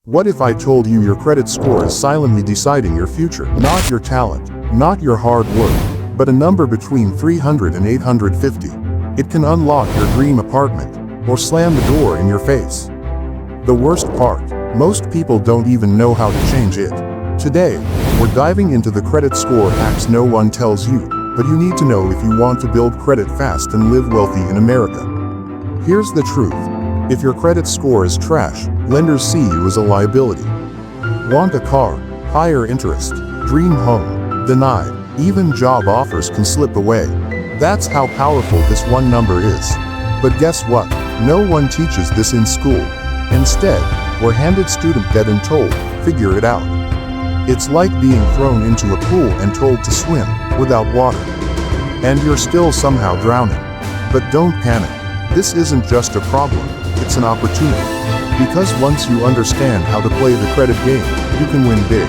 What if I told you your credit score is silently deciding your future? Not your talent, not your hard work, but a number between 300 and 850. It can unlock your dream apartment, or slam the door in your face. The worst part, most people don't even know how to change it. Today, we're diving into the credit score hacks no one tells you, but you need to know if you want to build credit fast and live wealthy in America. Here's the truth. If your credit score is trash, lenders see you as a liability. Want a car? Higher interest. Dream home? Denied. Even job offers can slip away. That's how powerful this one number is. But guess what? No one teaches this in school. Instead, we're handed student debt and told, figure it out. It's like being thrown into a pool and told to swim, without water. And you're still somehow drowning. But don't panic. This isn't just a problem, it's an opportunity. Because once you understand how to play the credit game, you can win big.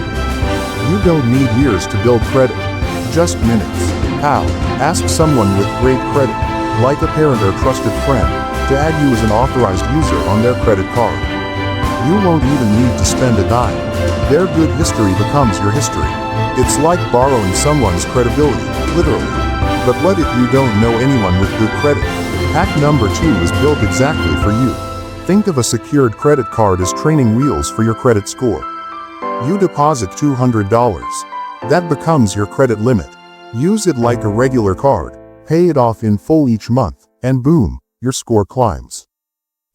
You don't need years to build credit, just minutes. How? Ask someone with great credit, like a parent or trusted friend, to add you as an authorized user on their credit card. You won't even need to spend a dime. Their good history becomes your history. It's like borrowing someone's credibility, literally. But what if you don't know anyone with good credit? Hack number 2 is built exactly for you. Think of a secured credit card as training wheels for your credit score. You deposit $200. That becomes your credit limit. Use it like a regular card, pay it off in full each month, and boom, your score climbs.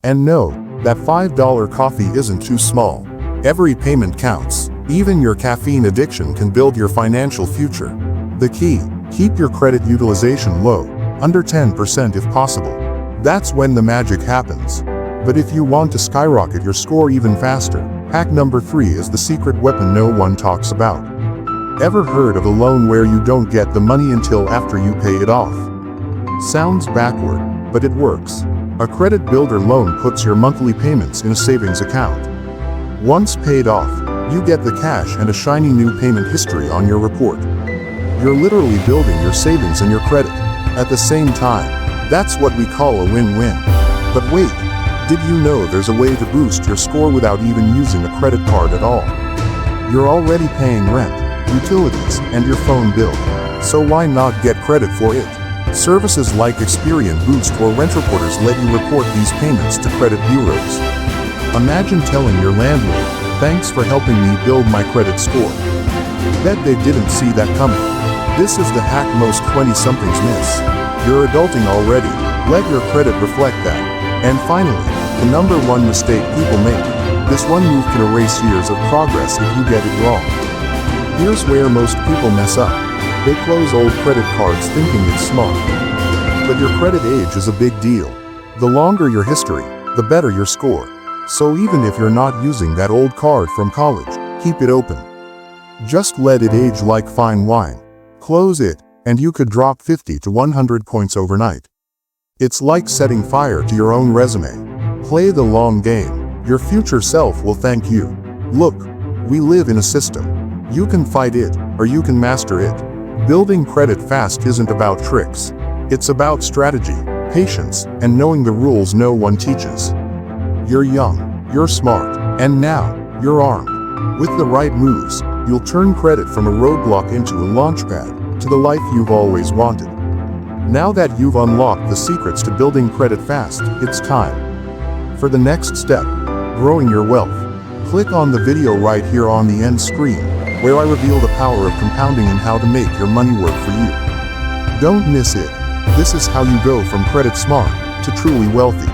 And no, that $5 coffee isn't too small. Every payment counts. Even your caffeine addiction can build your financial future. The key, keep your credit utilization low, under 10% if possible. That's when the magic happens. But if you want to skyrocket your score even faster, hack number 3 is the secret weapon no one talks about. Ever heard of a loan where you don't get the money until after you pay it off? Sounds backward, but it works. A credit builder loan puts your monthly payments in a savings account. Once paid off, you get the cash and a shiny new payment history on your report. You're literally building your savings and your credit at the same time. That's what we call a win-win. But wait, did you know there's a way to boost your score without even using a credit card at all? You're already paying rent, utilities, and your phone bill. So why not get credit for it? Services like Experian Boost or Rent Reporters let you report these payments to credit bureaus. Imagine telling your landlord, "Thanks for helping me build my credit score." Bet they didn't see that coming. This is the hack most 20-somethings miss. You're adulting already, let your credit reflect that. And finally, the number 1 mistake people make. This one move can erase years of progress if you get it wrong. Here's where most people mess up. They close old credit cards thinking it's smart. But your credit age is a big deal. The longer your history, the better your score. So even if you're not using that old card from college, keep it open. Just let it age like fine wine. Close it, and you could drop 50 to 100 points overnight. It's like setting fire to your own resume. Play the long game. Your future self will thank you. Look, we live in a system. You can fight it, or you can master it. Building credit fast isn't about tricks. It's about strategy, patience, and knowing the rules no one teaches. You're young, you're smart, and now, you're armed. With the right moves, you'll turn credit from a roadblock into a launchpad to the life you've always wanted. Now that you've unlocked the secrets to building credit fast, it's time for the next step, growing your wealth. Click on the video right here on the end screen, where I reveal the power of compounding and how to make your money work for you. Don't miss it. This is how you go from credit smart to truly wealthy.